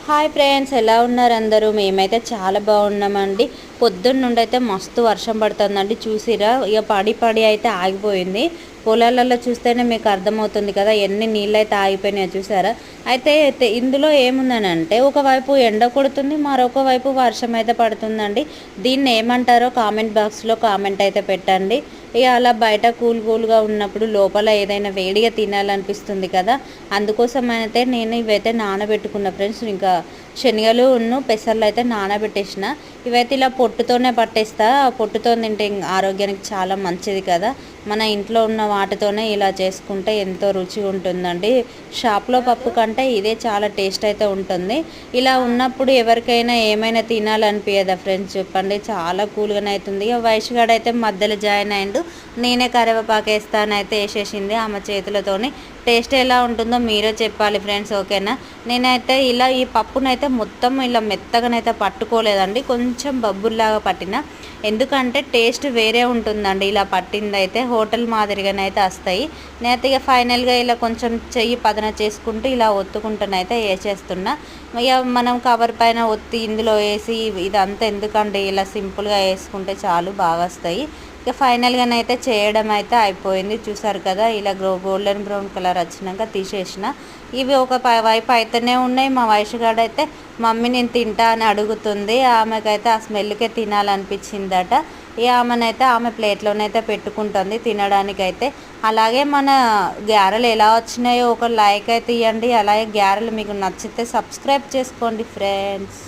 Hi friends, ఎలా ఉన్నారు అందరూ? మేమైతే చాలా బాగున్నామండి. పొద్దున్న నుండి అయితే మస్తు వర్షం పడుతుందండి. చూసిరా, ఇక పడి పడి అయితే ఆగిపోయింది. పొలాలలో చూస్తేనే మీకు అర్థమవుతుంది కదా ఎన్ని నీళ్ళు అయితే ఆగిపోయినాయో. చూసారా? అయితే ఇందులో ఏముందని అంటే, ఒకవైపు ఎండ కొడుతుంది, మరొక వైపు వర్షం అయితే పడుతుందండి. దీన్ని ఏమంటారో కామెంట్ బాక్స్లో కామెంట్ అయితే పెట్టండి. ఇక అలా బయట కూల్గా ఉన్నప్పుడు లోపల ఏదైనా వేడిగా తినాలనిపిస్తుంది కదా, అందుకోసం అయితే నేను ఇవైతే నానబెట్టుకున్న ఫ్రెండ్స్. ఇంకా శనగలు పెసర్లు అయితే నానబెట్టేసిన. ఇవైతే ఇలా పొట్టుతోనే పట్టేస్తా. పొట్టుతో తింటే ఆరోగ్యానికి చాలా మంచిది కదా. మన ఇంట్లో ఉన్న వాటితోనే ఇలా చేసుకుంటే ఎంతో రుచిగా ఉంటుందండి. షాప్లో పప్పు కంటే ఇదే చాలా టేస్ట్ అయితే ఉంటుంది. ఇలా ఉన్నప్పుడు ఎవరికైనా ఏమైనా తినాలనిపించదా ఫ్రెండ్స్? చెప్పండి. చాలా కూల్గానే అవుతుంది. ఇక వయసుగాడు అయితే మధ్యలో జాయిన్ అయ్యిండు. నేనే కరివేపాకు వేస్తానైతే వేసేసింది ఆమె చేతులతోని. టేస్ట్ ఎలా ఉంటుందో మీరే చెప్పాలి ఫ్రెండ్స్, ఓకేనా? నేనైతే ఇలా ఈ పప్పునైతే మొత్తం ఇలా మెత్తగానైతే పట్టుకోలేదండి, కొంచెం బబ్బుల్లాగా పట్టిన. ఎందుకంటే టేస్ట్ వేరే ఉంటుందండి ఇలా పట్టిందైతే. హోటల్ మాదిరిగానైతే వస్తాయి. నేనైతే ఇక ఫైనల్గా ఇలా కొంచెం చెయ్యి పదన చేసుకుంటూ ఇలా ఒత్తుకుంటానైతే వేసేస్తున్నా. ఇక మనం కవర్ పైన ఒత్తి ఇందులో వేసి ఇదంతా ఎందుకంటే ఇలా సింపుల్గా వేసుకుంటే చాలు, బాగా వస్తాయి. ఇక ఫైనల్గానైతే చేయడం అయితే అయిపోయింది. చూసారు కదా, ఇలా గోల్డెన్ బ్రౌన్ కలర్ వచ్చినాక తీసేసిన. ఇవి ఒక వైపు అయితేనే ఉన్నాయి. మా వయసుగాడు అయితే మమ్మీ నేను తింటా అని అడుగుతుంది. ఆమెకైతే ఆ స్మెల్కే తినాలనిపించిందట. ఇక ఆమెనైతే ఆమె ప్లేట్లోనైతే పెట్టుకుంటుంది తినడానికైతే. అలాగే మన గారెలు ఎలా వచ్చినాయో ఒక లైక్ అయితే ఇవ్వండి. అలాగే గారెలు మీకు నచ్చితే సబ్స్క్రైబ్ చేసుకోండి ఫ్రెండ్స్.